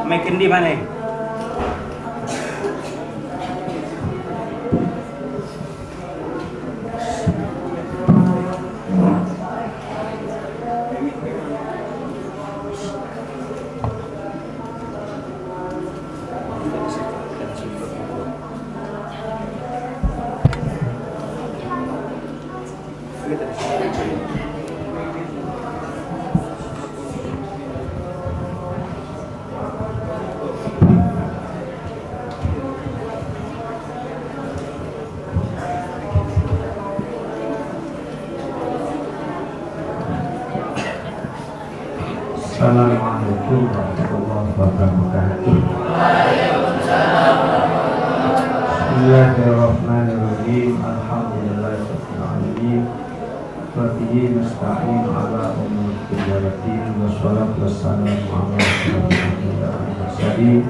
Makin di mana? Assalamualaikum warahmatullahi wabarakatuh. Bismillahirrahmanirrahim. Alhamdulillahirabbil alamin. Wa bihi nasta'in ala umuri dunya wassalatu wassalamu ala asyrofil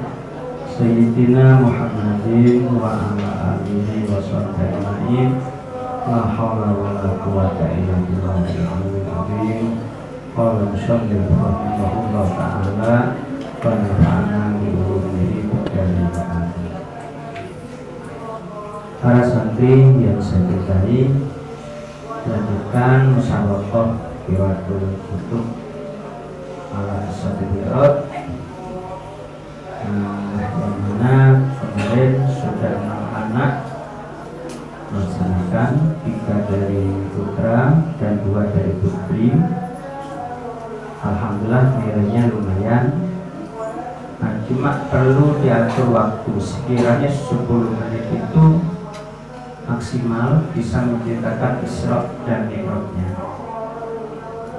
sayyidina Muhammadin wa ala alihi wa sahbihi ajma'in. La haula wa la quwwata illa billahil aliyyil azim. Qala musannif rahimahullah ta'ala wa nafa'ana bi ulumihi wa para santri yang saya cintai, lanjutkan musyawarah Biwatul Kutub ala Asadirat yang mana kemarin sudah anak melaksanakan 3 dari putra dan 2 dari putri. Alhamdulillah nilainya lumayan. Nah, cuma perlu diatur waktu sekiranya 10 menit itu maksimal bisa menceritakan Isra dan Mi'rajnya.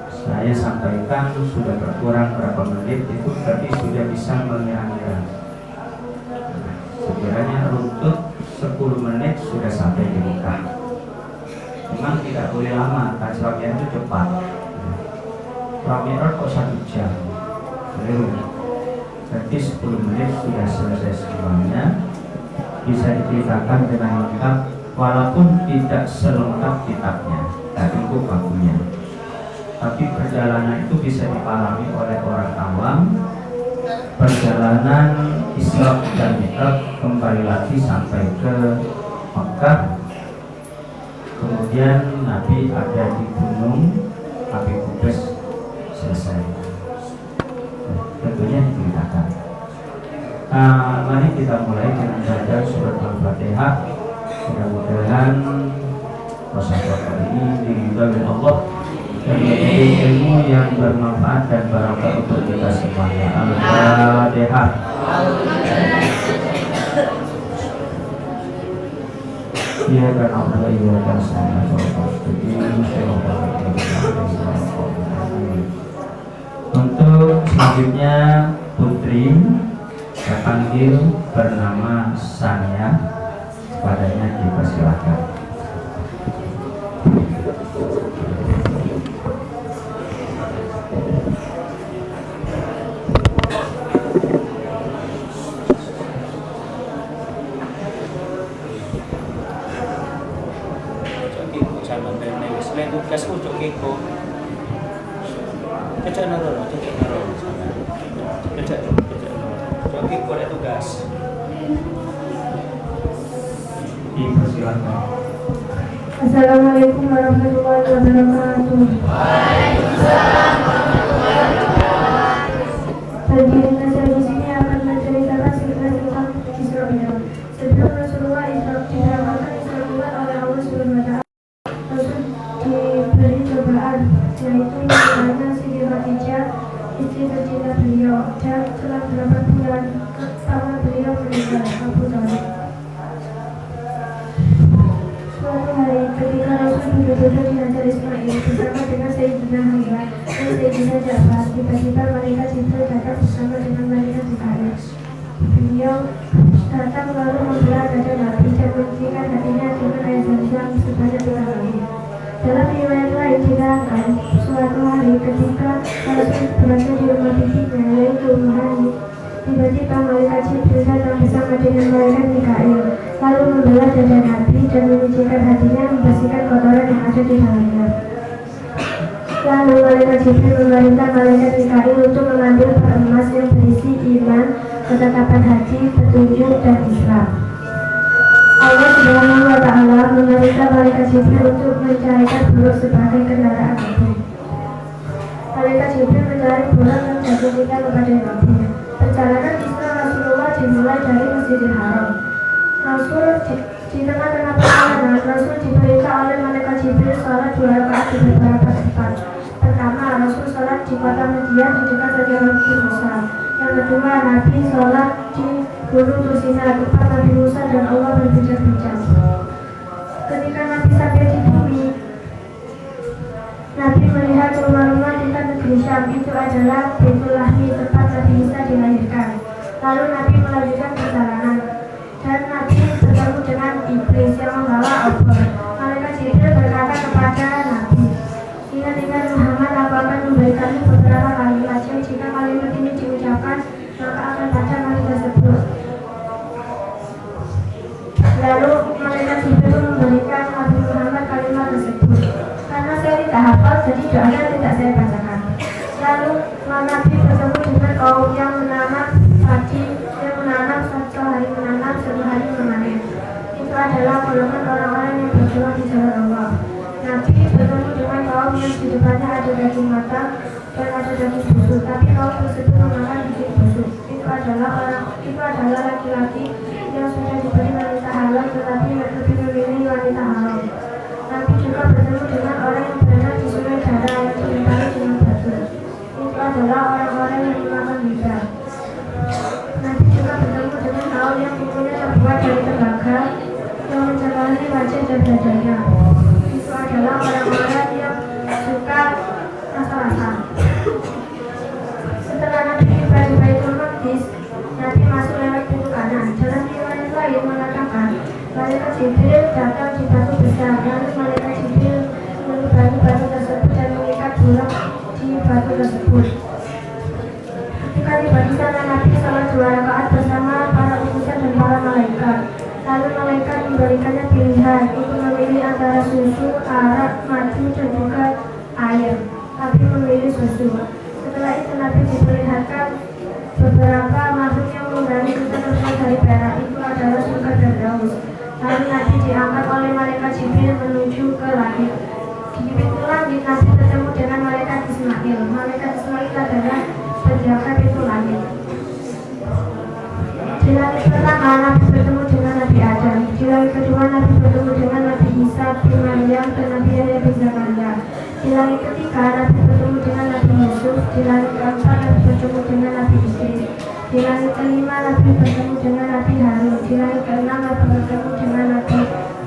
Saya sampaikan sudah berkurang berapa menit itu berarti sudah bisa mengira-ngira. Nah, sekiranya runtut 10 menit sudah sampai di Mekah. Memang tidak boleh lama, tajamnya itu cepat. Mi'raj kok 1 jam. Berarti 10 menit sudah selesai semuanya. Bisa diceritakan dengan lengkap walaupun tidak selengkap kitabnya, tak cukup bakunya. Tapi perjalanan itu bisa dipahami oleh orang awam. Perjalanan Isra dan Mi'raj kembali lagi sampai ke Mekah. Kemudian Nabi ada di gunung Abi Qubais selesai. Tentunya diceritakan. Mari kita mulai dengan belajar surat Al-Fatihah. Mudah-mudahan masyarakat ini diridhoi Allah dan menjadi ilmu yang bermanfaat dan barokah untuk kita semuanya. Al-Fatihah. Iya kan Allah, iya kan sana. Untuk selanjutnya putri saya panggil bernama Sania, padanya dipersilakan. Selain tugas ujuk kiko kerja naro kiko ada tugas. Dipersilakan. Assalamualaikum warahmatullahi wabarakatuh. Waalaikumsalam warahmatullahi wabarakatuh. Bagi saya di sini akan menceritakan sekilas tentang Isra Mi'raj. Sebelum Rasulullah diramalkan Isra Mi'raj oleh Allah Subhanahu wa Ta'ala, Rasul diberi cobaan, yaitu mengenai Siti Khadijah, istri tercinta beliau, dan setelah 8 bulan pertama beliau meninggal Abu Thalib. Suatu hari ketika Rasul duduk-duduk di Hajar Ismail bersama dengan Sayyidina Hamzah dan Sayyidina Ja'far, tiba-tiba malaikat Jibril datang bersama dengan malaikat Mikail. Beliau datang lalu membelah dada Nabi dan menyucikan hatinya dengan air zam-zam sebanyak 3 kali. Dalam riwayat lain dikatakan, suatu hari ketika Rasul berada di rumah bibinya, yaitu Ummu Hani, tiba-tiba malaikat Jibril datang bersama dengan malaikat Mikail, lalu membelah dada Nabi dan menyucikan hatinya, membersihkan kotoran yang ada di dalamnya. Lalu malaikat Jibril memerintah malaikat Mikail untuk mengambil per emas yang berisi suci, iman, ketetapan haji, petunjuk, dan Islam. Allah Subhanahu wa Ta'ala memerintah malaikat Jibril untuk mencarikan buruk sebagai kendaraan Nabi. Malaikat Jibril mencari buruk yang jatuhkan kepada Nabi. Perjalanan Islam Rasulullah dimulai dari Masjidil Haram. Rasul di tengah-tengah perjalanan, Rasul diperintah oleh malaikat Jibril sholat 2 rakaat di beberapa tempat. Pertama, Rasul sholat di kota Madian di dekat Nabi Musa. Yang kedua, Nabi sholat di Gunung Tursina, tempat Nabi Musa dan Allah berbincang-bincang. Ketika Nabi sampai di bumi, Nabi melihat rumah-rumah di negeri Syam. Itu adalah Baitul Lahmi, tempat Nabi Isa dilahirkan. Lalu Nabi melanjutkan perjalanan dan Nabi bertemu dengan iblis yang membawa obor. Malaikat Jibril berkata kepada Nabi, "Ingat Muhammad, aku akan memberikanmu beberapa kalimat yang jika kalimat ini diucapkan maka akan baca kalimat tersebut." Lalu malaikat Jibril memberikan Nabi Muhammad kalimat tersebut. Karena saya tidak hafal, jadi doanya tidak saya bacakan. Lalu Nabi bertemu dengan kaum yang menanam padi, yang menanam 1 hari menanam, 1 hari memanen. Itu adalah golongan orang-orang yang berjuang di jalan Allah. Nabi bertemu dengan kaum yang di depannya ada daging matang dan ada daging busuk, tapi kaum tersebut memakan daging busuk. Itu adalah laki-laki yang sudah diberi wanita halal tetapi lebih memilih wanita haram. Nabi juga bertemu dengan orang yang berada di sungai darah yang dilempari dengan batu. Itu adalah orang-orang yang memakan riba. Nabi juga bertemu dengan kaum yang kukunya terbuat dari tembaga yang mencekali wajah dan dadanya. Itu adalah orang-orang yang suka rasa-rasa. Setelah Nabi tiba di Baitul Maqdis, Nabi masuk lewat pintu kanan. Dalam riwayat lain mengatakan, malaikat Jibril datang di batu besar. Lalu malaikat Jibril melubangi batu tersebut dan mengikat burung di batu tersebut. Ketika tiba di sana, Nabi sholat 2 rakaat bersama para utusan dan para malaikat. Lalu malaikat memberikannya pilihan untuk memilih antara susu, arak, madu, dan juga air. Nabi memilih susu. Setelah itu Nabi diperlihatkan beberapa makhluk yang menggali hutan terbuat dari perak. Itu adalah surga dan Daus. Lalu Nabi diangkat oleh malaikat Jibril menuju ke langit. Di pintu langit Nabi bertemu dengan malaikat Ismail. Malaikat Ismail adalah penjaga pintu langit. Di langit pertama Nabi bertemu dengan Nabi Adam. Di langit kedua Nabi bertemu dengan Nabi Isa bin Maryam dan Nabi Yahya bin Zakaria. Di langit ketiga Nabi bertemu dengan Nabi Yusuf. Di langit keempat Nabi bertemu dengan Nabi Idris. Di langit kelima Nabi bertemu dengan Nabi Harun. Di langit keenam Nabi bertemu dengan Nabi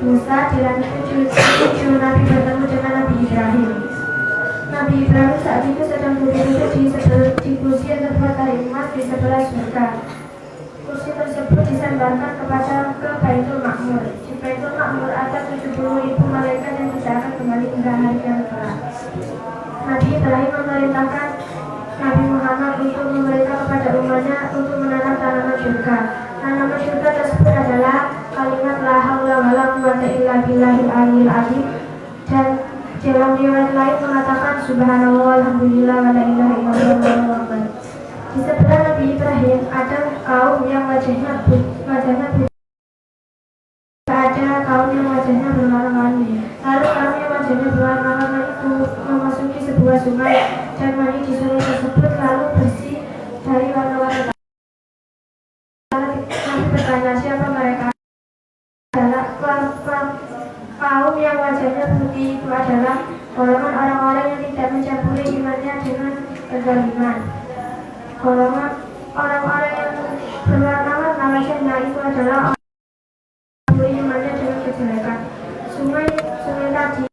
Musa. Di langit ketujuh Nabi bertemu dengan Nabi Ibrahim. Nabi Ibrahim saat itu sedang duduk di kursi yang terbuat dari emas di sebelah surga. Kursi tersebut disandarkan ke Baitul Ma'mur. Di Baitul Ma'mur ada 70.000 malaikat yang tidak akan kembali hingga hari yang kelak. Nabi Ibrahim memerintahkan Nabi Muhammad untuk memerintah kepada umatnya untuk menanam tanaman surga. Tanaman surga tersebut adalah kalimat la haula wala quwwata illa billahil aliyil azim, dan dalam riwayat lain mengatakan subhanallah walhamdulillah wa la ilaha illallah wallahu akbar. Di sebelah Nabi Ibrahim ada kaum yang wajahnya putih, ada kaum yang wajahnya berwarna-warni. Lalu kaum yang wajahnya berwarna-warni itu memasuki sebuah sungai dan mandi di sungai tersebut lalu bersih dari warna-warni. Nabi bertanya siapa mereka? Adalah kaum yang wajahnya putih. Itu adalah golongan orang-orang yang tidak mencampuri imannya dengan kezaliman. Golongan orang-orang yang berwarna-warna wajahnya itu adalah orang imannya dengan kejelekan. Sungai tadi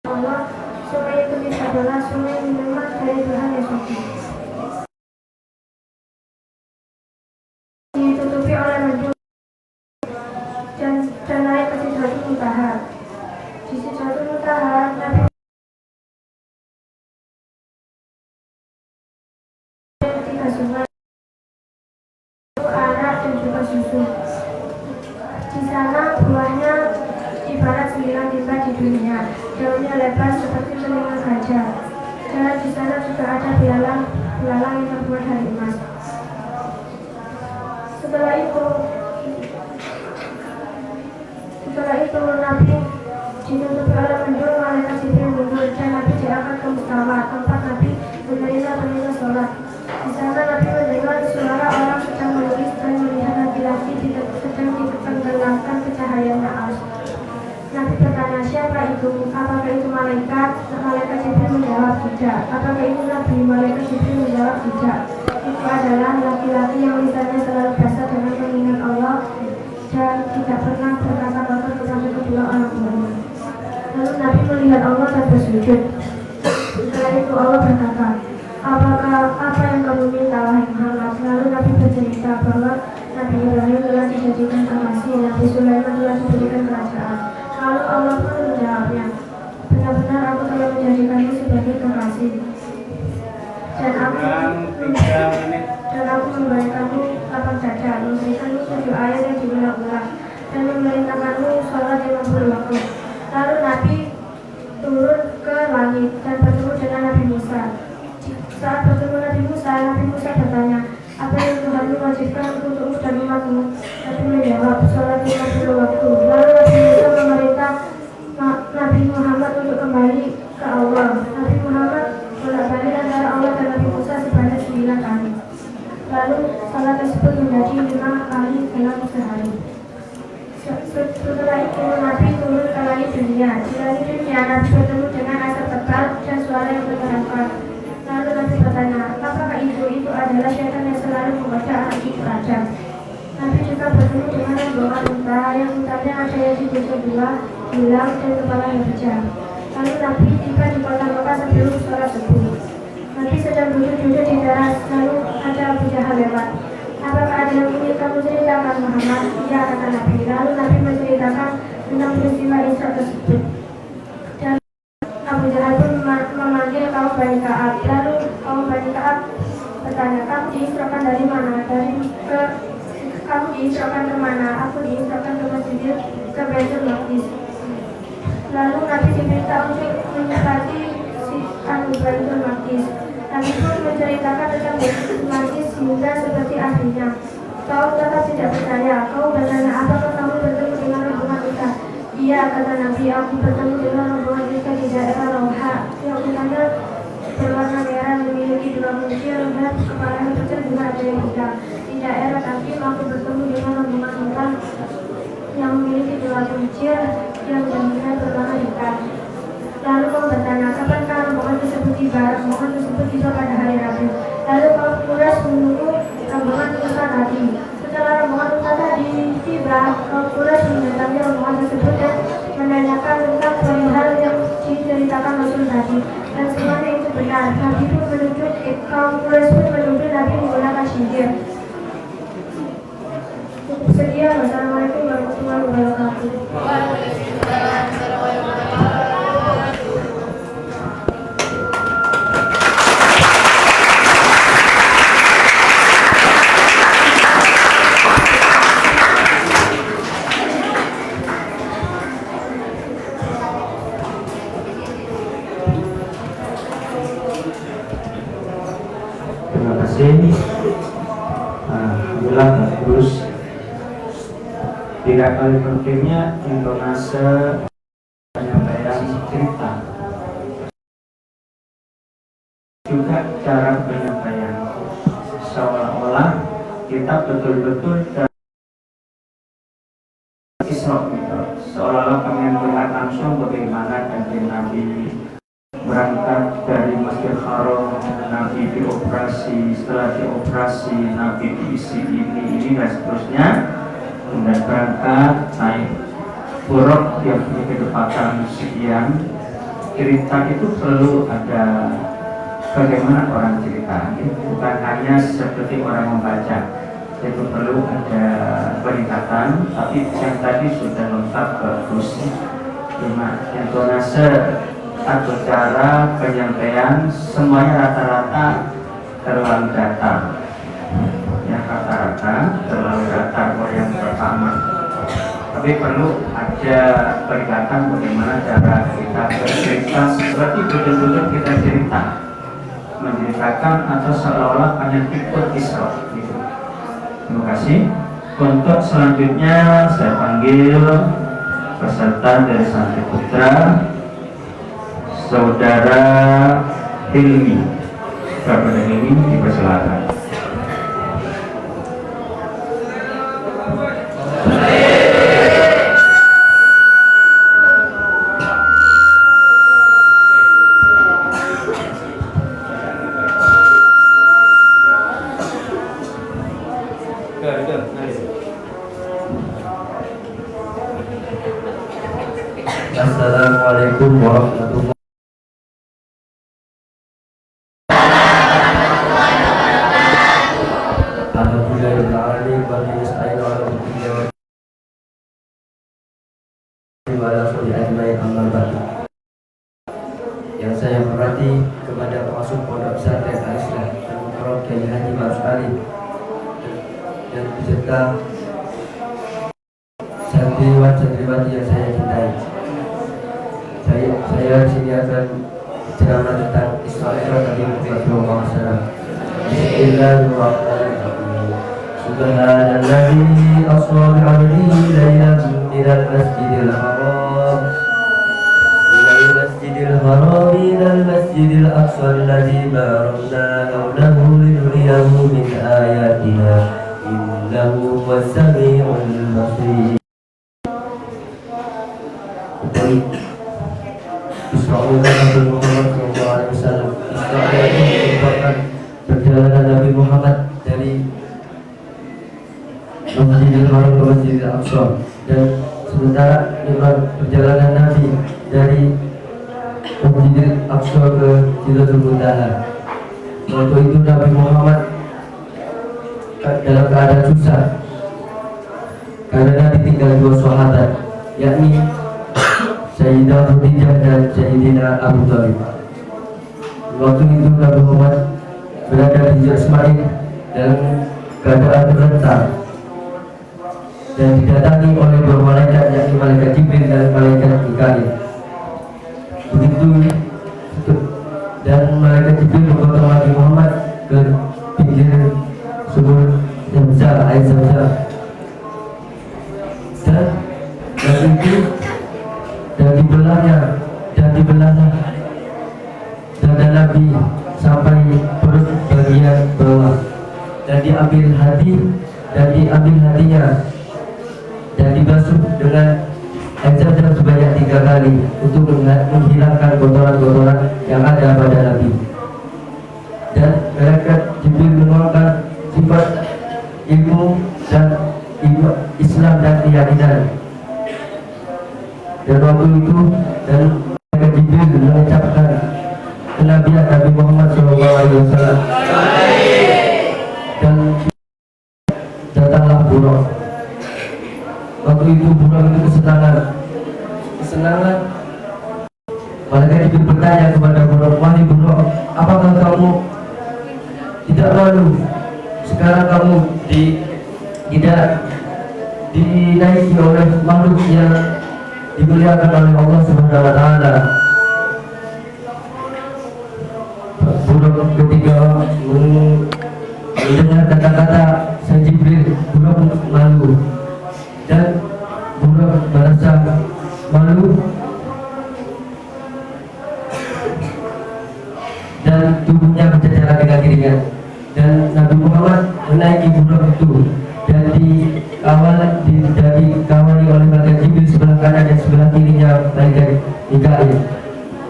Allah, sungai itu adalah sungai minuman dari Tuhan yang suci, ditutupi oleh mendung dan naik ke Sidratul Muntaha. Di Sidratul Muntaha Nabi sungai itu arak dan juga susu. Di sana buahnya ibarat 9 timba di dunia. Daunnya lebar seperti telinga gajah. Dan di sana juga ada piala belalang yang terbuat dari emas. Setelah itu Nabi ditutupi oleh mendung, malaikat Jibril mundur dan Nabi diangkat ke mustawa, tempat Nabi menerima perintah sholat. Di sana Nabi mendengar suara orang sedang menulis dan melihat laki-laki sedang ditenggelamkan ke cahaya naas. Nabi bertanya, siapa itu? Apakah itu malaikat? Malaikat Jibril menjawab, tidak. Apakah itu Nabi? Malaikat Jibril menjawab, tidak. Itu adalah laki-laki yang lisannya selalu basah dengan mengingat Allah dan tidak pernah berkata kotor kepada kedua orang tuanya. Lalu Nabi melihat Allah dan bersujud. Setelah itu Allah berkata, apa yang kamu minta wahai Muhammad? Lalu Nabi bercerita bahwa Nabi Ibrahim telah dijadikan kekasih, Nabi Sulaiman telah diberikan kerajaan. Lalu Allah pun menjawabnya, benar-benar aku telah menjadikanmu sebagai kekasih, dan aku memberikanmu lapang dada, memberikanmu 7 ayat yang diulang-ulang, dan memerintahkanmu sholat 50 waktu. Lalu Nabi turun ke langit dan bertemu dengan Nabi Musa. Saat bertemu Nabi Musa bertanya, apa yang Tuhanmu wajibkan untukmu dan umatmu? Nabi menjawab, sholat 50 waktu. Lalu Nabi Musa memerintah Nabi Muhammad untuk kembali ke Allah. Nabi Muhammad bolak-balik antara Allah dan Nabi Musa sebanyak 9 kali. Lalu sholat tersebut menjadi 5 kali dalam sehari. Setelah itu Nabi turun ke langit dunia. Di langit dunia Nabi bertemu dengan asap tebal dan suara yang bergerak. Lalu Nabi bertanya, apakah itu? Itu adalah syaitan yang selalu membaca anak cucu Adam. Nabi juga bertemu dengan rombongan unta yang untanya ada yang ditusuk 2, hilang dan kepala yang pecah. Lalu Nabi tiba di kota Mekah sebelum sholat subuh. Nabi sedang duduk di teras, lalu ada Abu Jahal lewat. Apakah ada yang ingin kamu ceritakan Muhammad? Iya, kata Nabi. Lalu Nabi menceritakan tentang peristiwa Isra tersebut. Dan Abu Jahal pun memanggil kaum Bani Ka'ab. Lalu kaum Bani Ka'ab bertanya, kamu diisrakan dari mana? Kamu diisrakan ke mana? Aku diisrakan ke Masjidil, ke Baitul Maqdis. Lalu Nabi diminta untuk menempati Baitul Maqdis. Nabi pun menceritakan tentang Baitul Maqdis hingga seperti aslinya. Kau tetap tidak percaya. Kau bertanya, apakah kamu bertemu dengan rombongan kita? Iya, kata Nabi, aku bertemu dengan rombongan kita di daerah Rawha yang untanya berwarna merah, memiliki 2 buncir dan kepala yang kecil juga ada yang hitam. Di daerah Takim aku bertemu dengan rombongan kita yang memiliki 2 buncir yang jaminan berwarna hitam. Lalu kau bertanya, kapankah rombongan tersebut tiba? Rombongan tersebut tiba pada hari Rabu. Lalu kau Quraisy menunggu rombongan unta tadi. Setelah rombongan unta tadi tiba, kau Quraisy mendatangi rombongan tersebut dan menanyakan tentang perihal yang diceritakan Rasul tadi. Dan semuanya itu benar. Nabi pun menuntut, kaum Quraisy pun menuntut Nabi menggunakan sihir. Cukup sekian. Wassalamualaikum warahmatullahi wabarakatuh. Alhamdulillah bagus. Tidak paling pentingnya intonase penyampaian cerita, juga cara penyampaian, seolah-olah kita betul-betul Isra gitu. Seolah-olah pengen melihat langsung bagaimana kanjeng Nabi berangkat dari Masjidil Haram, Nabi dioperasi, setelah dioperasi Nabi diisi ini dan seterusnya, kemudian berangkat naik buruk yang punya kecepatan sekian. Cerita itu perlu ada bagaimana orang cerita, bukan hanya seperti orang membaca. Itu perlu ada peningkatan, tapi yang tadi sudah lengkap bagus. Cuma intonase atau cara penyampaian semuanya rata-rata terlalu datar. Yang rata-rata terlalu datar yang pertama. Tapi perlu ada peningkatan bagaimana cara kita bercerita seperti betul-betul kita cerita. menceritakan atau seolah-olah hanya ikut Isra gitu. Terima kasih. Untuk selanjutnya saya panggil peserta dari Santri Putra, Saudara Hilmi. Saudara Hilmi dipersilakan. Assalamualaikum warahmatullahi wabarakatuh. Yang saya hormati kepada pengasuh Pondok Pesantren Al-Islah dan Mukarram Kiai Haji Ma'ruf Ali dan beserta santriwati yang saya cintai. Saya di sini akan ceramah tentang Isra Mi'raj Nabi Muhammad SAW. Bismillahirrahmanirrahim. Subhanalladzi asra bi'abdihi laylan minal masjidil haram ilal masjidil aqsa alladzi barakna hawlahu linuriyahu min ayatina innahu huwas sami'ul basir. Isra'il Nabi Muhammad SAW. Isra'il itu merupakan perjalanan Nabi Muhammad dari Masjidil Haram ke Masjidil Aqsa, dan sementara perjalanan Nabi dari Masjidil Aqsa ke Sidratul Muntaha. Waktu itu Nabi Muhammad dalam keadaan susah karena Nabi tinggal 2 sahabat, yakni Sayyidah Khadijah dan Sayyidina Abu Thalib. Waktu itu Nabi Muhammad berada di Ismail dalam keadaan terlentang dan didatangi oleh 2 malaikat, yakni malaikat Jibril dan malaikat Mikail. Begitu dan malaikat Jibril membawa Nabi Muhammad ke pinggir sumur Zamzam, air Zamzam, dan itu dan dibelahnya dada Nabi sampai perut bagian bawah, dan diambil hatinya dan dibasuh dengan air Zamzam sebanyak 3 kali untuk menghilangkan kotoran-kotoran yang ada pada Nabi. Dan malaikat Jibril menuangkan sifat ilmu dan Islam dan keyakinan. Dan waktu itu dan malaikat Jibril mengucapkan kenabian Nabi Muhammad SAW. Dan datanglah buruk. Waktu itu buruk itu kesenangan. Malaikat Jibril bertanya kepada buruk, wahai buruk, apakah kamu tidak malu sekarang kamu tidak dinaiki oleh makhluk yang dimuliakan oleh Allah Subhanahu wa taala? Buruk ketika mendengar kata-kata Sayyid Jibril, buruk malu dan buruk merasa malu dan tubuhnya berceceran dengan keringat. Dan Nabi Muhammad menaiki buruk itu dan dikawali oleh malaikat Jibril sebelah kanan dan sebelah kirinya malaikat Mikail,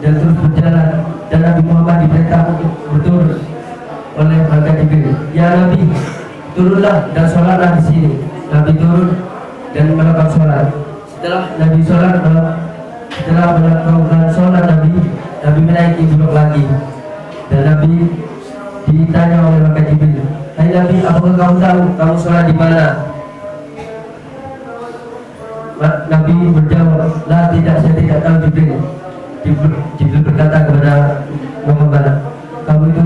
dan terus berjalan. Dan Nabi Muhammad diperintah untuk berturun oleh malaikat Jibril, ya Nabi, turunlah dan sholatlah di sini. Nabi turun dan melakukan sholat. Setelah melakukan sholat, Nabi menaiki buruk lagi, dan Nabi ditanya oleh malaikat Jibril, hai Nabi, apakah kamu tahu kamu sholat di mana? Nabi berjawab, lah tidak, saya tidak tahu Jibril. Jibril berkata kepada Muhammad, kamu itu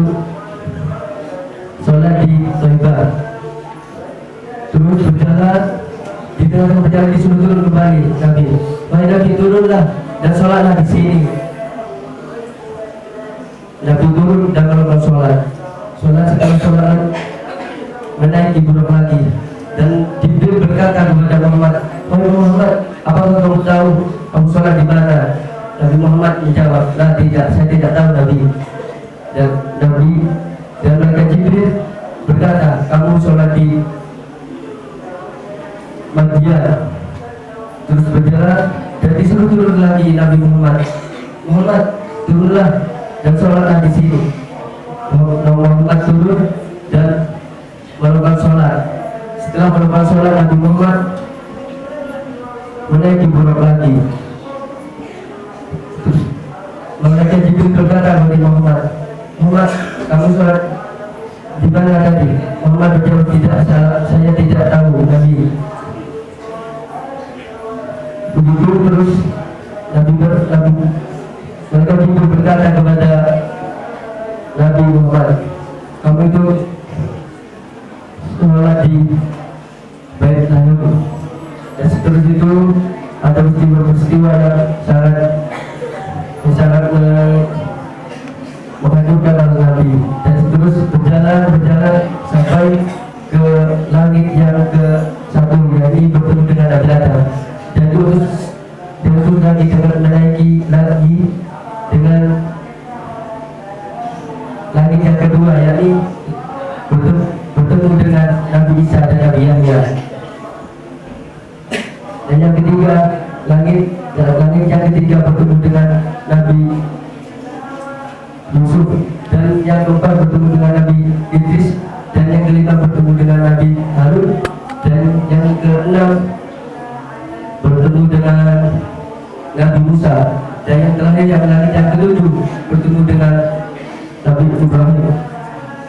sholat di Thaibah. Terus berjalan, di tengah berjalan disuruh turun kembali Nabi. Wahai Nabi, turunlah dan sholatlah di sini. Nabi turun dan melakukan sholat. Sholat sekali sholat menaiki buruk lagi. Dan Jibril berkata kepada Muhammad, "Wahai Muhammad, apakah kamu tahu kamu sholat di mana?" Nabi Muhammad menjawab, "Lah tidak, saya tidak tahu Nabi." Dan malaikat Jibril berkata, "Kamu sholat di Madinah." Terus berjalan dan disuruh turun lagi Nabi Muhammad. "Muhammad, turunlah dan sholatlah di sini." Muhammad turun dan melakukan sholat. Setelah melakukan sholat, Nabi Muhammad menaiki buruk lagi. Terus malaikat Jibril berkata kepada Muhammad, "Muhammad, kamu sholat di mana tadi?" Muhammad berjawab, "Tidak, saya tidak tahu Nabi." Begitu terus malaikat Jibril berkata kepada Nabi Muhammad, "Kamu itu sholat di Bait Lahir." Dan seterus itu ada peristiwa yang sangat menghancurkan Nabi. Dan terus berjalan sampai ke langit yang ke-1, yakni bertemu dengan Nabi Adam. Dan terus lagi dengan menaiki lagi dengan langit yang kedua, yakni bertemu dengan Nabi Isa dan Nabi Yahya. Dan yang ketiga, langit yang ketiga bertemu dengan Nabi Yusuf. Dan yang keempat bertemu dengan Nabi Idris. Dan yang kelima bertemu dengan Nabi Harun. Dan yang keenam bertemu dengan Nabi Musa. Dan yang terakhir, yang langit yang ketujuh bertemu dengan Nabi Ibrahim.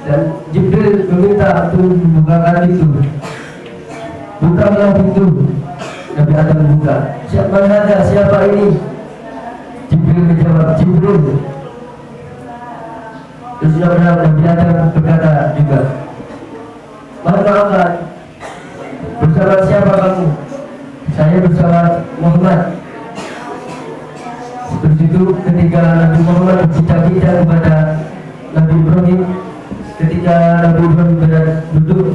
Dan Jibril meminta untuk membukakan pintu. "Bukalah pintu." Nabi Adam membuka. Siapa ini?" Jibril menjawab, "Jibril." Terus Nabi Adam berkata juga, "Maaf, bersama siapa kamu?" "Saya bersama Muhammad." Terus itu ketika Nabi Muhammad bercita-cita kepada Nabi Ibrahim, ketika Nabi Ibrahim duduk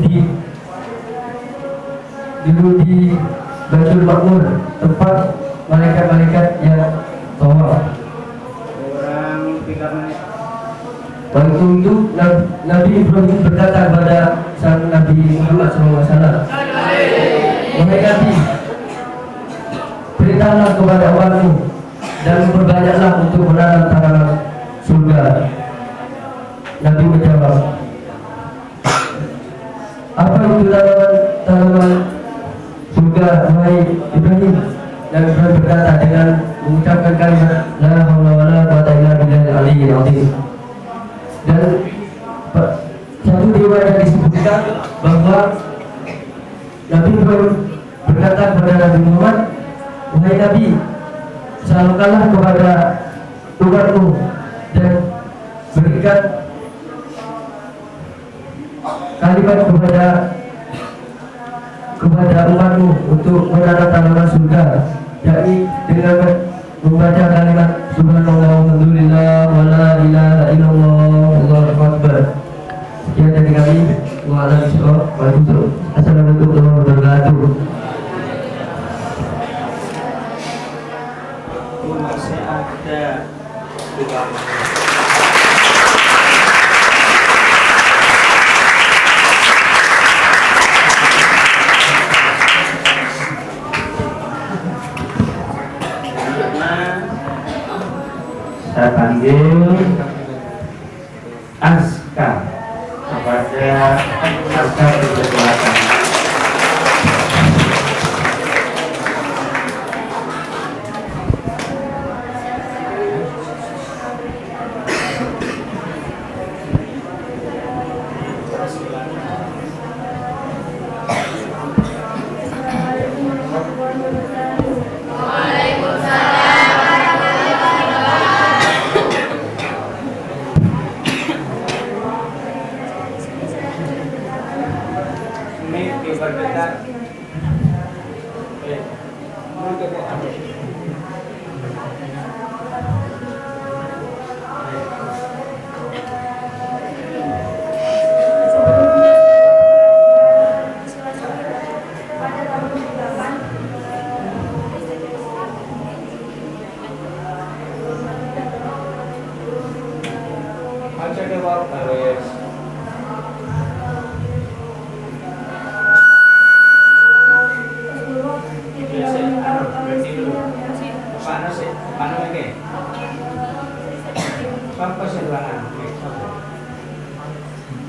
di Baitul Ma'mur, tempat malaikat-malaikat yang tawaf. Waktu itu Nabi Ibrahim berkata kepada sang Nabi Muhammad SAW, "Wahai Nabi, perintahlah kepada umatmu dan perbanyaklah untuk menanam tanaman surga." Nabi menjawab, "Apa itu tanaman surga, wahai Ibrahim?" Dan Ibrahim berkata dengan mengucapkan kalimat la haula wala quwwata illa billahil aliyyil azim. Dan satu riwayat disebutkan bahwa Nabi Ibrahim berkata kepada Nabi Muhammad, "Wahai Nabi, salurkanlah kepada umatmu dan berikan kalimat kepada umatmu untuk menanam tanaman surga, yakni dengan membaca kalimat subhanallah walhamdulillah wala ilaha illallah wallahu akbar." Sekian dari kami. Waalaikumsalam. Assalamualaikum warahmatullahi wabarakatuh. Masih ada saya panggil Aska kepada Aska berkekuatan.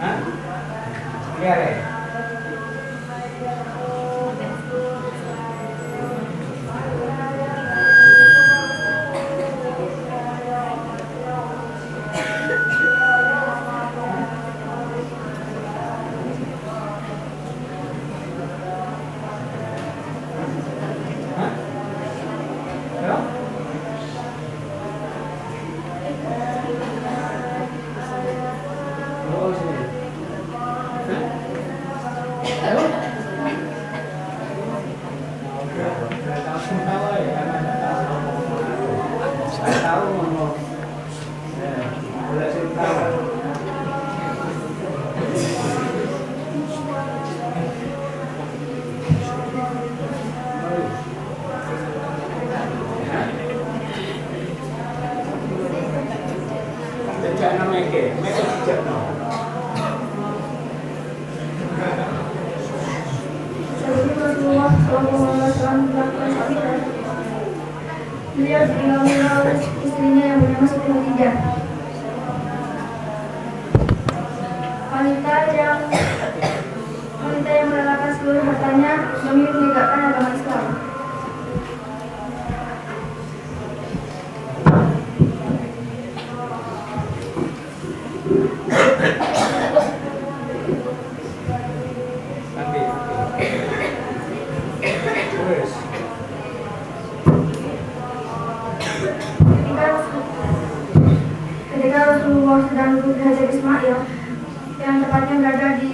Hah? Iya, Re. Hah? Ya? Oh, sini. Hah? Ayo. Oke, saya tahu ya, karena saya tahu ngomong. Boleh saya tahu. Jangan meke, meke tidak no. Sebelum Rasulullah SAW melakukan sholat, beliau ditinggal oleh istrinya yang bernama Siti Khadijah. Wanita yang merelakan seluruh hartanya demi menegakkan agama Islam. Nanti. Terus. Ketika Rasulullah sedang duduk di Hajar Ismail yang tepatnya berada di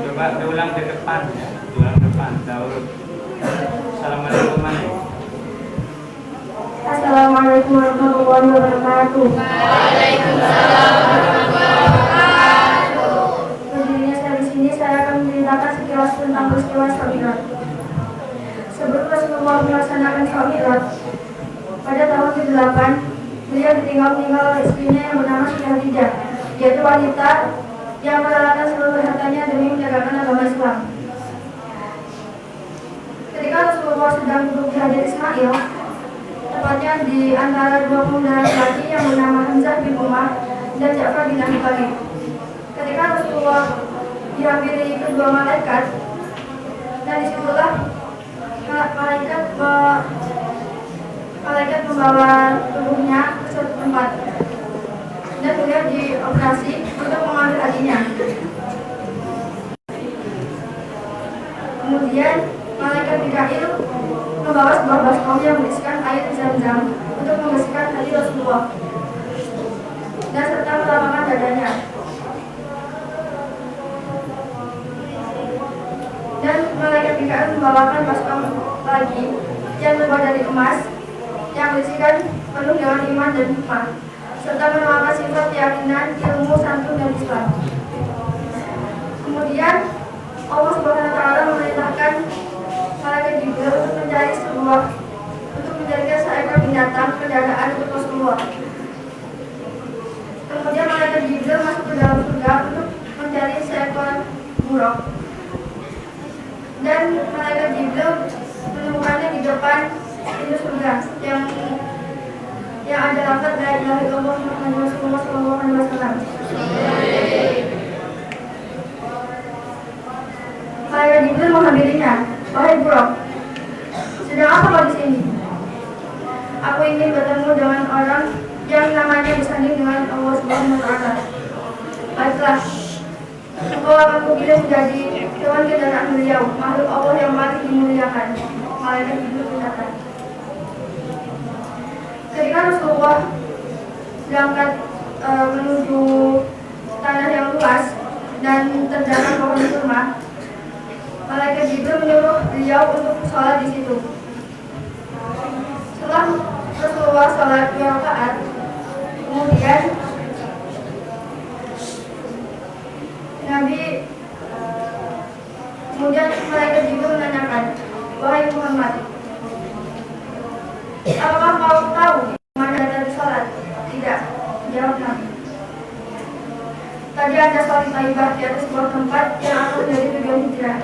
Coba diulang ke depan ya. Diulang ke depan. Daud. Assalamualaikum. Assalamualaikum warahmatullahi wabarakatuh. Berdirinya saya di sini, saya akan menceritakan sekilas tentang peristiwa Isra Mi'raj. Sebelum Rasulullah melaksanakan Isra Mi'raj, pada tahun ke-8, beliau meninggal oleh istrinya yang bernama Siti Khadijah, yaitu wanita yang merelakan seluruh hartanya demi menegakkan agama Islam. Ketika Rasulullah sedang duduk di Hajar Ismail, tepatnya di antara dua pemuda laki yang bernama Hamzah bin Umar dan Ja'far bin Abi Thalib. Ketika Rasulullah dihampiri kedua malaikat, dan disitulah malaikat membawa tubuhnya ke suatu tempat, dan beliau dioperasi untuk mengambil hatinya. Kemudian malaikat Mikail membawa sebuah baskom yang berisikan air Zam-Zam untuk membersihkan hati Rasulullah dan serta melapangkan dadanya. Dan malaikat Mikail membawakan baskom lagi yang terbuat dari emas yang berisikan penuh dengan iman dan hikmah serta merupakan sifat keyakinan, ilmu, santun, dan Islam. Kemudian Allah Subhanahu wa Ta'ala memerintahkan malaikat Jibril untuk menjadikan seekor binatang kendaraan untuk Rasulullah. Kemudian malaikat Jibril masuk ke dalam surga untuk mencari seekor buruk. Dan malaikat Jibril menemukannya di depan pintu surga yang ada lafaz la ilaha illallah Muhammadur Rasulullah sallallahu alaihi wasallam. Malaikat Jibril menghampirinya, "Wahai buruk, sedang apa kau di sini? Aku ingin bertemu dengan orang yang namanya bersanding dengan Allah Subhanahu wa Ta'ala. Baiklah, engkau akan kupilih menjadi hewan kendaraan beliau, makhluk Allah yang paling dimuliakan." Malaikat Jibril berkata. Ketika Rasulullah berangkat menuju tanah yang luas dan terdapat pohon kurma, malaikat Jibril menyuruh beliau untuk sholat di situ. Setelah Rasulullah sholat 2 rakaat, kemudian malaikat Jibril menanyakan, "Wahai Muhammad, apakah kau tahu di mana tadi sholat?" "Tidak," jawab Nabi. "Tadi ada sholat Taibah di atas sebuah tempat yang akan menjadi tujuan hijrah."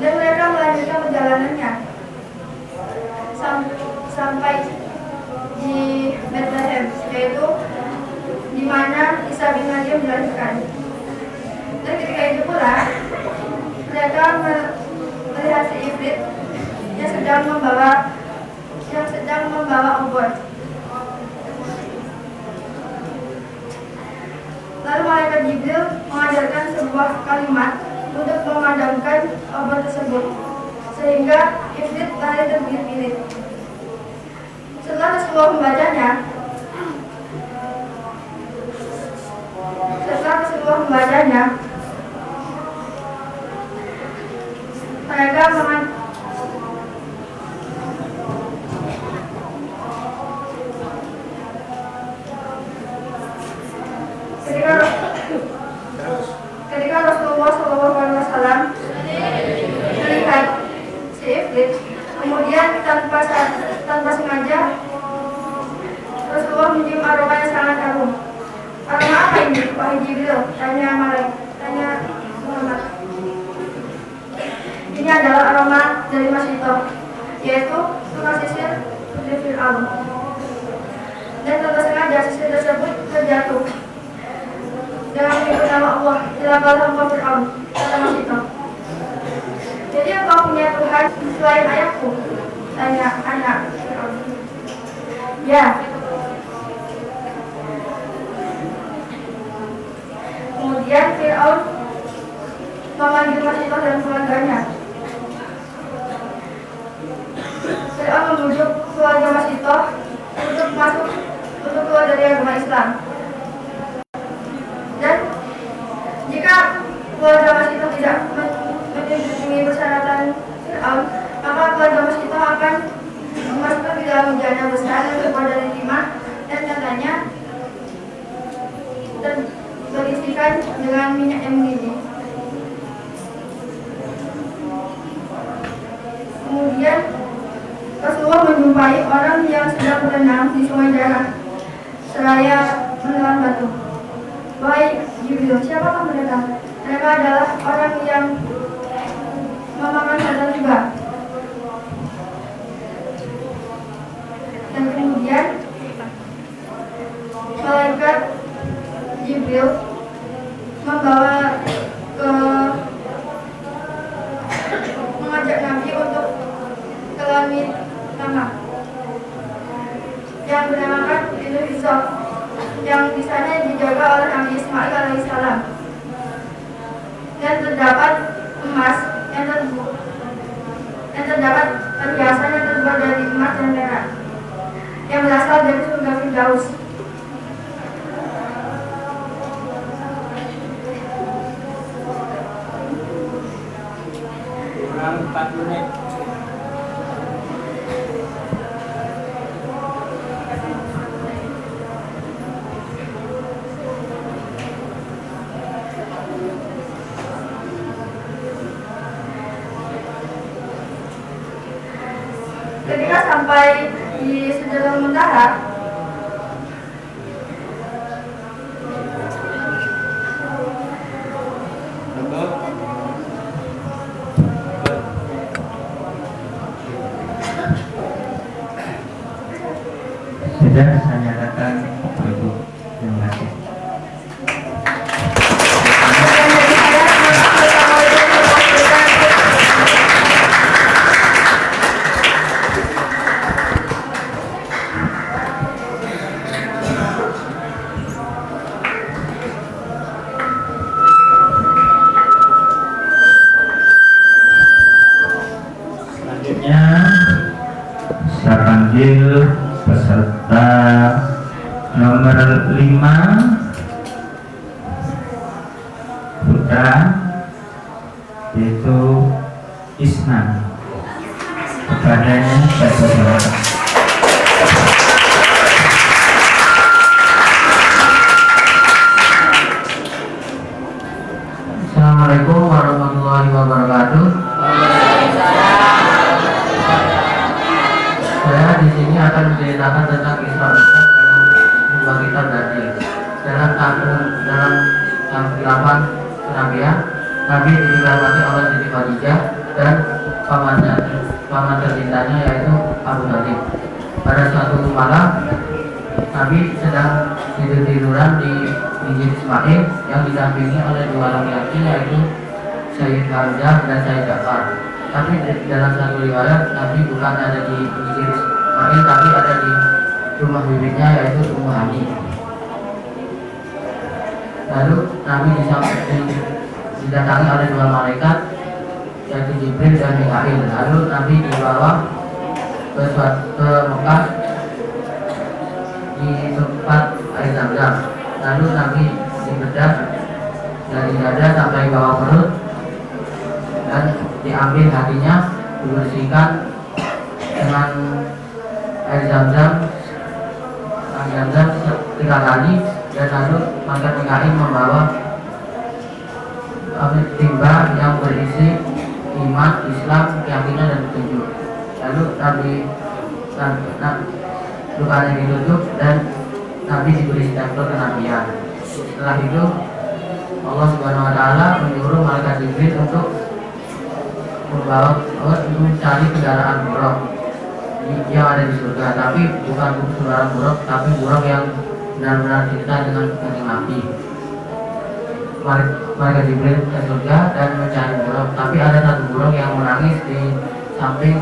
Dan mereka melanjutkan perjalanannya sampai di Bethlehem, yaitu di mana Isa bin Maryam dilahirkan. Dan ketika itu pula mereka melihat si Ifrit yang sedang membawa obor. Lalu malaikat Jibril mengajarkan sebuah kalimat untuk memadamkan obor tersebut, sehingga Ifrit lari terbirit-birit. Setelah Rasulullah membacanya, mereka ketika Rasulullah SAW melihat si Ifrit, kemudian tanpa sengaja Rasulullah mencium aroma yang sangat harum. Aroma apa ini, wahai Jibril? Tanya Muhammad. Ini adalah aroma dari Masyito, yaitu tukang sisir putri Fir'aun. Dan tanpa sengaja sisir tersebut terjatuh dengan menyebut nama Allah. Celakalah engkau Fir'aun, kata Masyito. Jadi engkau punya Tuhan selain ayahku? Tanya anak Fir'aun. Ya. Kemudian Fir'aun memanggil Masyito dan keluarganya. Fir'aun membujuk keluarga Masyito untuk keluar dari agama Islam. Dan jika keluarga Masyito tidak memenuhi persyaratan Fir'aun, maka keluarga Masyito akan dimasukkan ke dalam jana besar yang terbuat dari timah dan katanya dan berisikan dengan minyak yang mendidih. Kemudian Rasulullah menjumpai orang yang sedang berenang di sungai darah seraya menelan batu. Wahai Jibril, siapakah mereka? Mereka adalah orang yang memakan setan juga. Dan kemudian malaikat Jibril mengajak Nabi untuk ke langit tengah yang bernamakan Baitul Izzah, yang di sana dijaga oleh Nabi Ismail alaihissalam. Dan terdapat emas yang terdapat perhiasan yang terbuat dari emas dan perak yang berasal dari surga Firdaus. Kurang 4 menit. Ketika sampai di Sidratul Muntaha, sudah saya nyatakan Ibu yang kasih. Selanjutnya saya panggil peserta nomor 5 putra, yaitu Isnan. Kepadanya saya persilakan. Assalamualaikum warahmatullahi wabarakatuh. Saya di sini akan menceritakan tentang kisah besar dalam kebangkitan Daniel. Dalam tampilan kenabian, Nabi dirahmati oleh Siti Khadijah dan paman tercintanya yaitu Abu Talib. pada suatu malam Nabi sedang tidur-tiduran di Masjid Ismail yang didampingi oleh dua laki-laki, yaitu Sayyid Hamzah dan Sayyid Ja'far. Tapi dalam satu riwayat Nabi bukan ada di Masjid Ismail, tapi ada di rumah bibinya, yaitu Ummu Hani. Lalu Nabi didatangi oleh dua malaikat, yaitu Jibril dan Mikail. Lalu Nabi dibawa ke Mekah di tempat air Zam-Zam. Lalu Nabi dibedah dari dada sampai bawah perut dan diambil hatinya, dibersihkan dengan air Zam-Zam 3 kali, dan lalu malaikat Mikail membawa timba yang berisi iman, Islam, keyakinan dan petunjuk. Lalu Nabi lukanya ditutup dan Nabi diberi stempel kenabian. Setelah itu Allah Subhanahu Wa Taala menyuruh malaikat Jibril untuk mencari kendaraan buruk yang ada di surga, tapi bukan kendaraan buruk, tapi buruk yang benar-benar cinta dengan Nabi. Malaikat Jibril ke surga dan mencari buruk, tapi ada satu buruk yang menangis di samping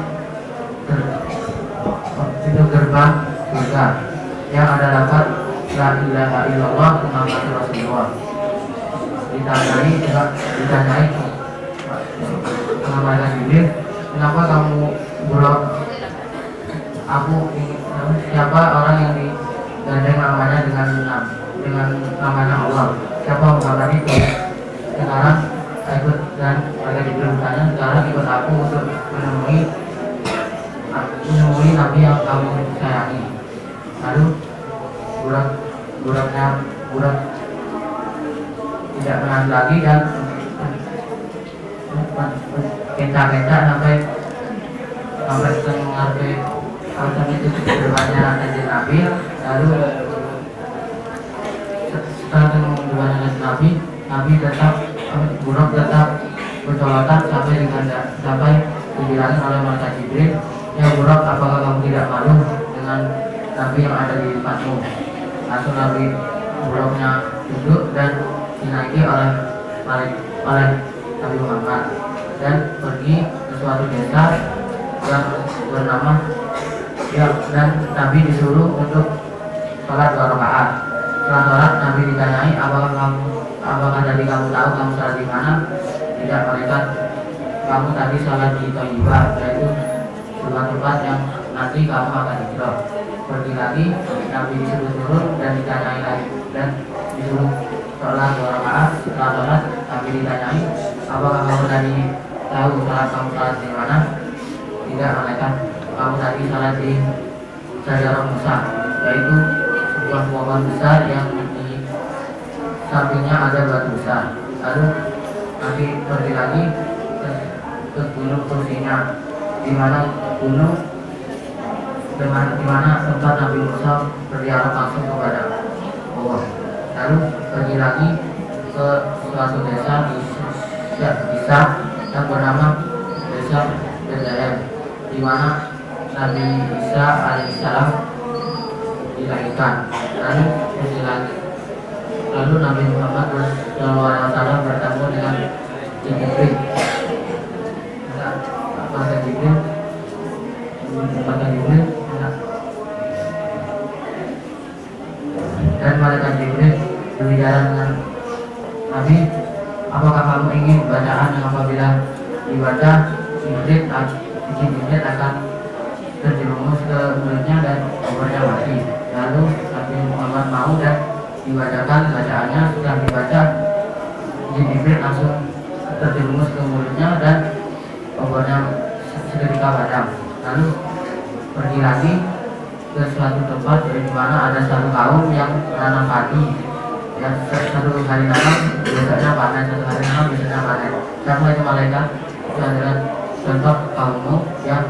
pintu gerbang surga yang ada lafaz La ilaha illallah Muhammadur Rasulullah. Ditanyai sama malaikat Jibril, kenapa kamu buruk? Siapa orang yang digandeng namanya dengan namanya Allah? Siapa Muhammad itu? Sekarang ikut, dan malaikat Jibril bertanya, sekarang ikut aku untuk menemui Nabi yang kamu sayangi. Lalu buraknya tidak menahan lagi dan kencang-kencang sampai mengarpe itu depannya Nabi. Lalu setelah depannya Nabi tetap burak tetap bercolotan sampai dibilangin oleh malaikat Jibril, ya burak, apakah kamu tidak malu dengan Nabi yang ada di depanmu? Langsung buraknya duduk dan dinaiki oleh Nabi Muhammad dan pergi ke suatu desa yang bernama dan Nabi disuruh untuk sholat 2 rakaat. Setelah sholat Nabi ditanyai, apakah tadi kamu tahu kamu sholat di mana? Tidak, malaikat, kamu tadi sholat di Thayyibah, yaitu sebuah tempat yang nanti kamu akan hijrah. Pergi lagi, Nabi disuruh turun dan ditanyai lagi dan disuruh sholat 2 rakaat. Setelah sholat Nabi ditanyai, apakah kamu tadi tahu kamu sholat di mana? Tidak, malaikat, kamu tadi sholat di Sajarah Musa, yaitu sebuah pohon besar yang di sampingnya ada batu besar. Lalu Nabi pergi lagi ke gunung Tursina, di mana tempat Nabi Musa berdialog langsung kepada Allah. Lalu pergi lagi ke suatu desa di yang bernama Desa Bethlehem, di mana Nabi Isa alaihissalam dilahirkan. Lalu Nabi Muhammad SAW bertemu dengan Jibril. Dan malaikat Jibril berbicara dengan Nabi, apakah kamu ingin bacaan yang apabila dibaca Jibril akan terjerumus ke mulutnya dan obatnya mati. Lalu Nabi Muhammad mau dan dibacakan bacaannya. Setelah dibaca, Jibril langsung terjerumus ke mulutnya dan obatnya seketika padam. Lalu pergi lagi ke suatu tempat di mana ada satu kaum yang menanam padi. Ya, satu hari nanam biasanya panen, satu hari nanam biasanya panen. Siapa itu malaikat? Itu adalah contoh kaummu yang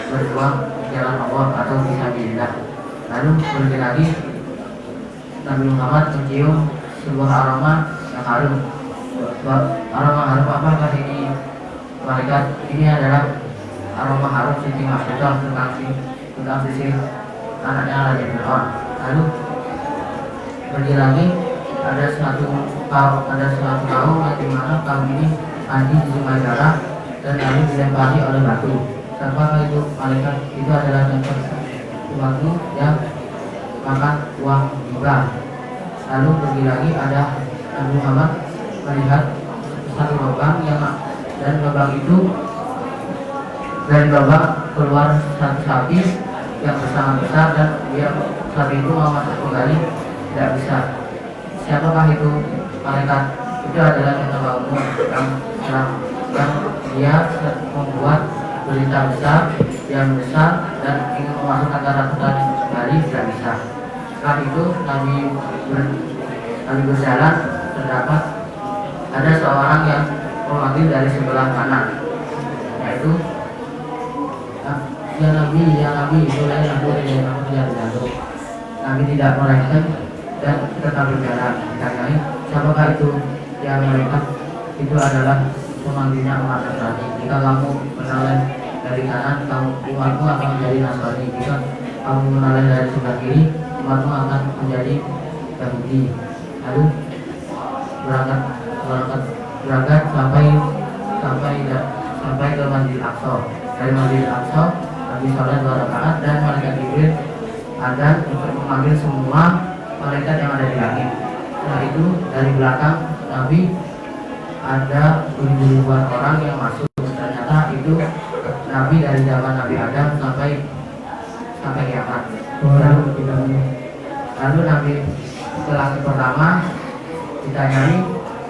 berjuang di jalan Allah atau fisabilillah. Lalu pergi lagi, Nabi Muhammad mencium sebuah aroma yang harum. Aroma harum apakah ini? Malaikat, ini adalah aroma harum Siti Mas'udah tentang sisi anaknya Raja Fir'aun. Lalu pergi lagi, ada suatu kaum yang dimana kaum ini mandi di sungai darah dan lalu dilempari oleh batu. Siapakah itu? Malaikat itu adalah contoh uangmu yang makan uang riba. Lalu pergi lagi, ada Nabi Muhammad melihat satu lubang dan lubang itu, dari lubang keluar satu sapi yang sangat besar dan sapi itu mau masuk kembali tidak bisa. Siapakah itu? Malaikat itu adalah contoh kaummu yang dia membuat berita besar yang besar dan ingin memasukkan darah-darah kembali tidak bisa. Setelah itu Nabi berjalan, terdapat ada seorang yang memanggil dari sebelah kanan, yaitu ya Nabi, mulai Nabi Nabi tidak merespon dan tetap berjalan. Ditanyai, siapakah itu? Ya mereka itu adalah pemanggilnya umat Nasrani. Jika kamu menoleh dari kanan, umatmu akan menjadi Nasrani. Jika kamu menoleh dari sebelah kiri, umatmu akan menjadi Yahudi. Lalu berangkat sampai ke Masjidil Aqsa. Dari Masjidil Aqsa Nabi sholat 2 rakaat dan malaikat Jibril ada untuk memanggil semua malaikat yang ada di langit. Setelah itu dari belakang Nabi ada ribuan orang yang masuk. Ternyata itu Nabi dari zaman Nabi Adam sampai kiamat. Lalu Nabi ke langit pertama ditanyai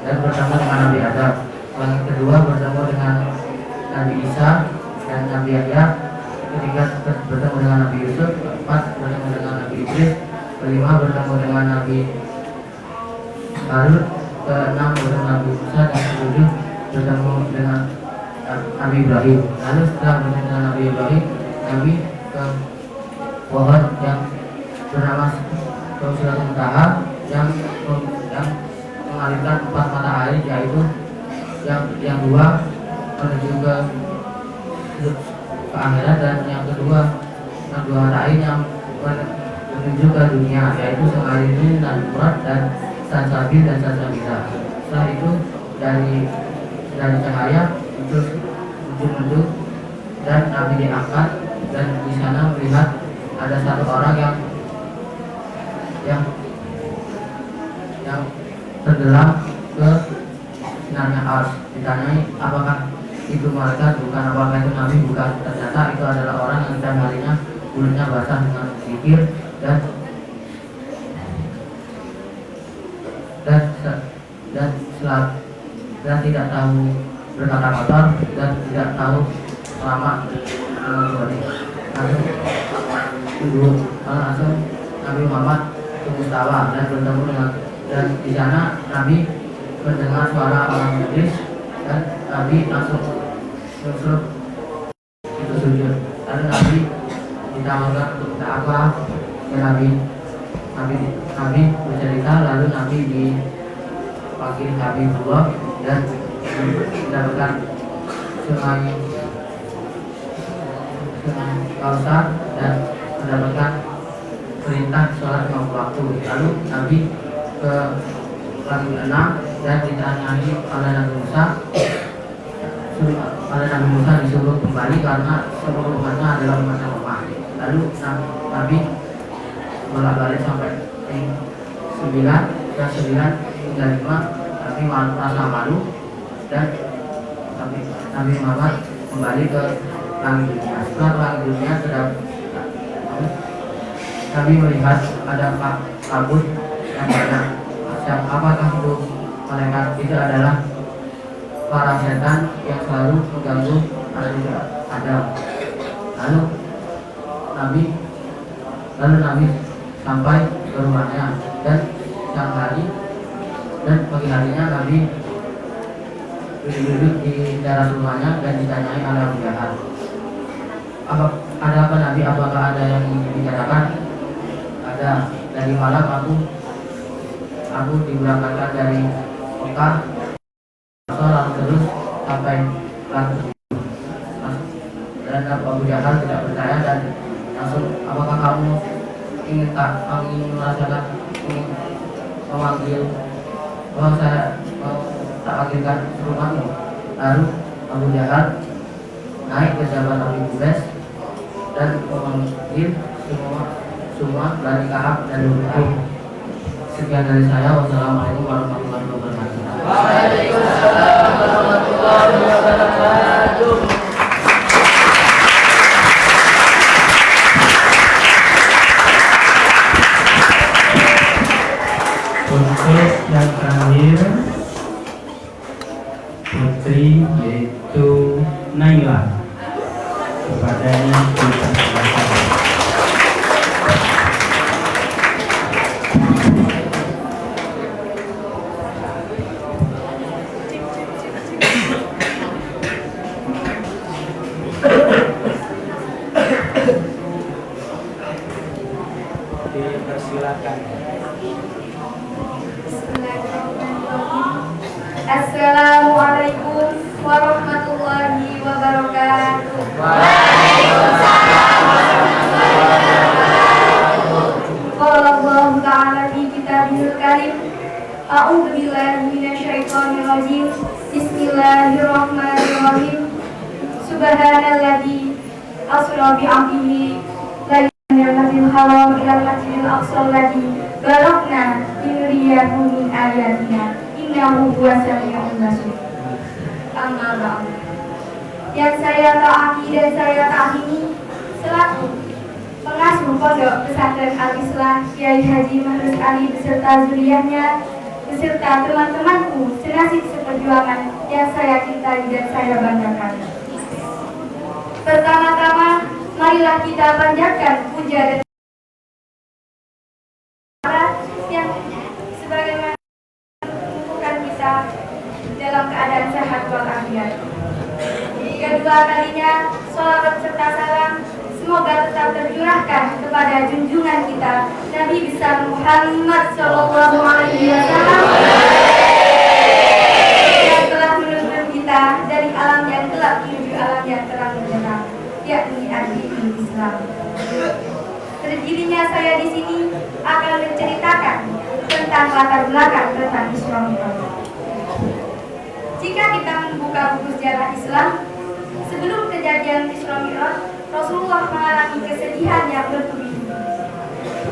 dan bertemu dengan Nabi Adam. Langit kedua bertemu dengan Nabi Isa dan Nabi Yahya. Ketiga bertemu dengan Nabi Yusuf. Keempat bertemu dengan Nabi Idris. Kelima bertemu dengan Nabi Harun. Keenam bertemu Nabi Musa. Dan ketujuh bertemu dengan Nabi Ibrahim. Lalu setelah bertemu dengan Nabi Ibrahim, Nabi ke pohon yang bernama Sidratul Muntaha yang mengalirkan 4 mata air, yaitu yang dua menuju ke akhirat dan yang dua mata air yang menuju ke dunia, yaitu Sungai Nil dan Furat dan Salsabil dan Salsabila. Setelah itu dari cahaya muncul dan Nabi diangkat, dan di sana melihat ada satu orang yang tenggelam ke sinarnya Ars. Ditanyai apakah itu malaikat? Bukan. Apakah itu Nabi? Bukan. Ternyata itu adalah orang yang setiap harinya kulitnya basah dengan zikir dan tidak tahu berkata kotor dan tidak tahu selamat dengan langsung Nabi Muhammad ke Mustawa dan bertemu dan di sana Nabi mendengar suara orang Iblis dan Nabi langsung itu sujud. Lalu Nabi ditawarkan untuk dakwah ke Nabi bercerita. Lalu Nabi dipanggil Habibullah dan mendapatkan sungai Kausar dan mendapatkan perintah sholat 50 waktu. Lalu Nabi ke langit 6 dan ditanyai oleh Nabi Musa disuruh kembali karena seluruh umatnya adalah umat yang lemah. Lalu Nabi bolak-balik sampai 9 hingga 5. Nabi merasa malu dan Nabi Muhammad kembali ke langit dunia. Setelah langit dunia Nabi melihat ada kabut yang banyak. Apakah itu malaikat? Itu adalah para setan yang selalu mengganggu Adam. Lalu Nabi sampai ke rumahnya dan siang hari dan pagi harinya Nabi duduk di teras rumahnya dan ditanyai oleh Abu Jahal. Ada apa Nabi? Apakah ada yang ingin dibicarakan? Ada. Dari malam aku diberangkatkan dari Mekah lalu terus sampai langit dan Abu Jahal tidak percaya dan langsung, apakah kamu ingin merasakan memanggil saya tak panggilkan rumahmu. Lalu Abu Jahal naik ke Jabal Abi Qubais dan memanggil semua dari Ka'ab dan Lu'ay. Sekian dari saya. Wassalamualaikum warahmatullahi wabarakatuh. Waalaikumsalam warahmatullahi wabarakatuh. Untuk yang terakhir putri yaitu Naila, kepadanya dipersilakan. Dipersilakan. Assalamualaikum warahmatullahi wabarakatuh. Qala Allah Ta'ala fi kitabihil karim. A'udzu billahi minasyaitonir rajim. Bismillahirrahmanirrahim. Subhanalladzi asra bi 'abdihi lailal masjidil haram ilal masjidil aqsa alladzi barakna linuriyahu min ayatina. Innahu huwas samiul basir. Amma ba'du. Yang saya taati dan saya taati selaku pengasuh Pondok Pesantren Al-Islah Kiai Haji Mahrus Ali beserta zuriyahnya beserta teman-temanku senasib seperjuangan yang saya cintai dan saya banggakan. Pertama-tama, marilah kita panjatkan puja dan yang sebagaimana mengumpulkan kita dalam keadaan sehat walafiat. Kedua kalinya, sholawat serta salam semoga tetap tercurahkan kepada junjungan kita Nabi besar Muhammad Sallallahu Alaihi Wasallam yang telah menuntun kita dari alam yang gelap menuju alam yang terang benderang, yakni agama Islam. Berdirinya saya di sini akan menceritakan tentang latar belakang tentang Islam. Jika kita membuka buku sejarah Islam, sebelum kejadian Isra Mi'raj, Rasulullah mengalami kesedihan yang bertubi-tubi.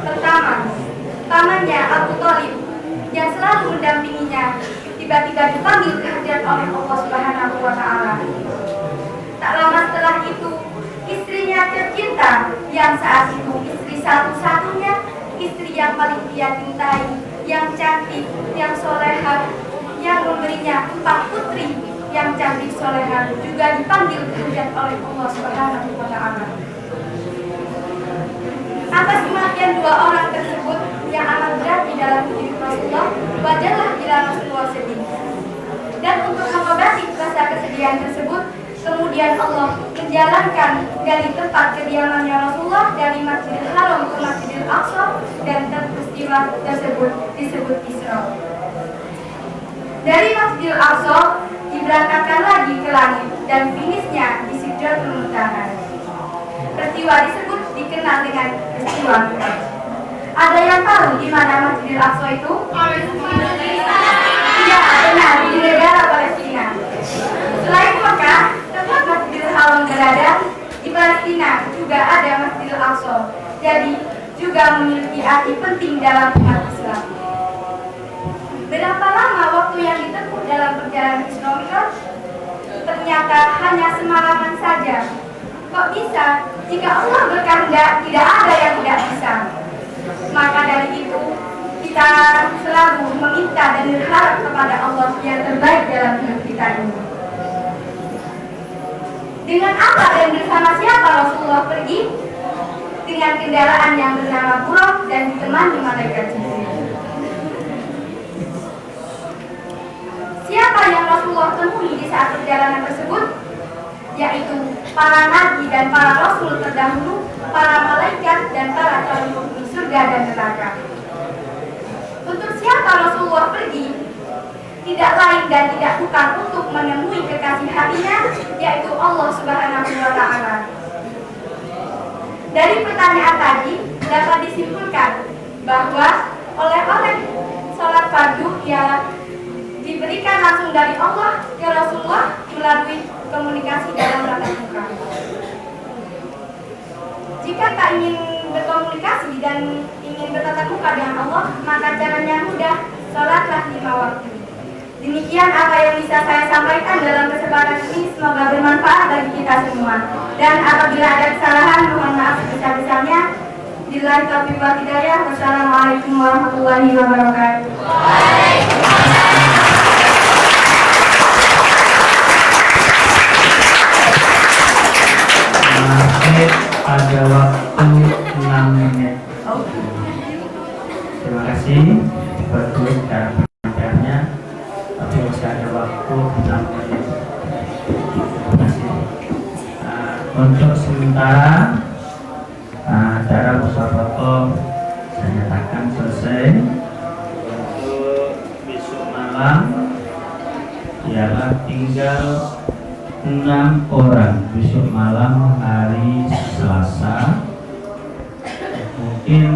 Pertama, pamannya Abu Thalib yang selalu mendampinginya tiba-tiba dipanggil ke hadirat oleh Allah Subhanahu wa Ta'ala. Tak lama setelah itu, istrinya tercinta yang saat itu istri satu-satunya, istri yang paling dia cintai, yang cantik, yang solehah, yang memberinya 4 putri yang cantik solehah juga dipanggil ke hadirat oleh Allah Subhanahu wa Ta'ala. Atas kematian 2 orang tersebut yang amat berat di dalam hidup Rasulullah, wajarlah bila Rasulullah sedih. Dan untuk mengobati rasa kesedihan tersebut, kemudian Allah menjalankan dari tempat kediamannya Rasulullah dari Masjidil Haram ke Masjidil Aqsa, dan peristiwa tersebut disebut Isra. Dari Masjidil Aqsa diberangkatkan lagi ke langit dan finishnya di Sidratul Muntaha. Peristiwa disebut dikenal dengan peristiwa Mi'raj. Ada yang tahu di mana Masjidil Aqsa itu? Iya, benar, di negara Palestina. Selain Mekah, tempat Masjidil Haram berada, di Palestina juga ada Masjidil Aqsa. Jadi juga memiliki arti penting dalam umat Islam. Berapa lama waktu yang ditempuh dalam perjalanan Isra Mi'raj? Ternyata hanya semalaman saja. Kok bisa? Jika Allah berkehendak, tidak ada yang tidak bisa. Maka dari itu, kita selalu meminta dan berharap kepada Allah yang terbaik dalam hidup kita ini. Dengan apa dan bersama siapa Rasulullah pergi? Dengan kendaraan yang bernama Buraq dan ditemani malaikat Jibril. Siapa yang Rasulullah temui di saat perjalanan tersebut? Yaitu para nabi dan para rasul terdahulu, para malaikat dan para penghuni surga dan neraka. Untuk siapa Rasulullah pergi? Tidak lain dan tidak bukan untuk menemui kekasih hatinya, yaitu Allah Subhanahu wa Ta'ala. Dari pertanyaan tadi, dapat disimpulkan bahwa oleh-oleh sholat fardu ialah diberikan langsung dari Allah ke Rasulullah melalui komunikasi dalam tatap muka. Jika tak ingin berkomunikasi dan ingin bertatap muka dengan Allah, maka caranya mudah, sholatlah 5 waktu. Demikian apa yang bisa saya sampaikan dalam kesempatan ini, semoga bermanfaat bagi kita semua. Dan apabila ada kesalahan, mohon maaf sebesar-besarnya. Billahi taufiq wal hidayah. Wassalamualaikum warahmatullahi wabarakatuh. Masih ada waktu 6 menit. Terima kasih berdua dan pengajarnya, tapi masih ada waktu 6 menit. Terima kasih. Untuk sementara acara musyawarah saya nyatakan selesai. Untuk besok malam ialah tinggal 6 orang. Besok malam hari Selasa, mungkin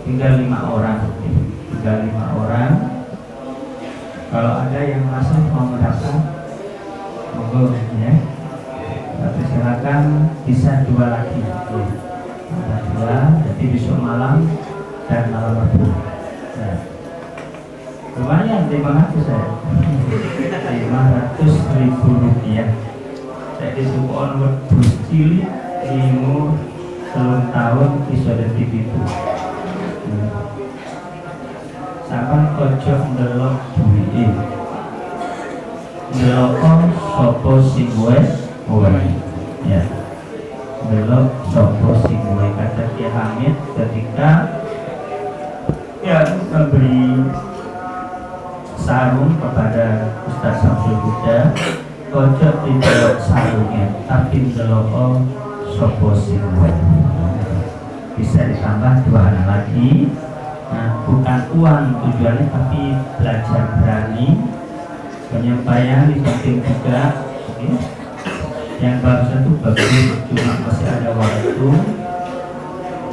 tinggal 5 orang. Tinggal 5 orang. Kalau ada yang masih mau mendaftar, monggo ya. Tapi silakan, bisa 2 lagi. Ada 2, jadi besok malam dan malam Rabu. Ya. Lumayan, terima kasih saya. 500.000 rupiah. Saya disupport wedhus cilik umur 3 tahun iso dadi itu. Saban ojo ndelok duwike. Ndelok sapa sing kowe. Ya. Ndelok sapa sing kowe, kata Ki Hamid ketika memberi sarung kepada Ustaz Samsul Huda, ojo didelok sarungnya, tapi ndelok sapa sing kowe. Bisa ditambah 2 anak lagi. Nah, bukan uang tujuannya, tapi belajar berani, penyampaian di samping juga. Okay. Yang barusan itu bagus, cuma masih ada waktu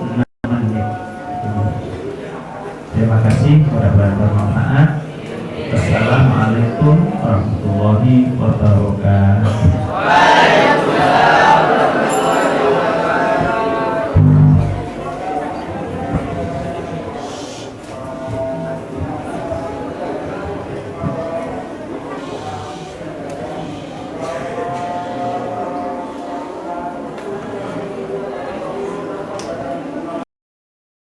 6 menit. Terima kasih, mudah-mudahan bermanfaat. Wassalamualaikum warahmatullahi wabarakatuh.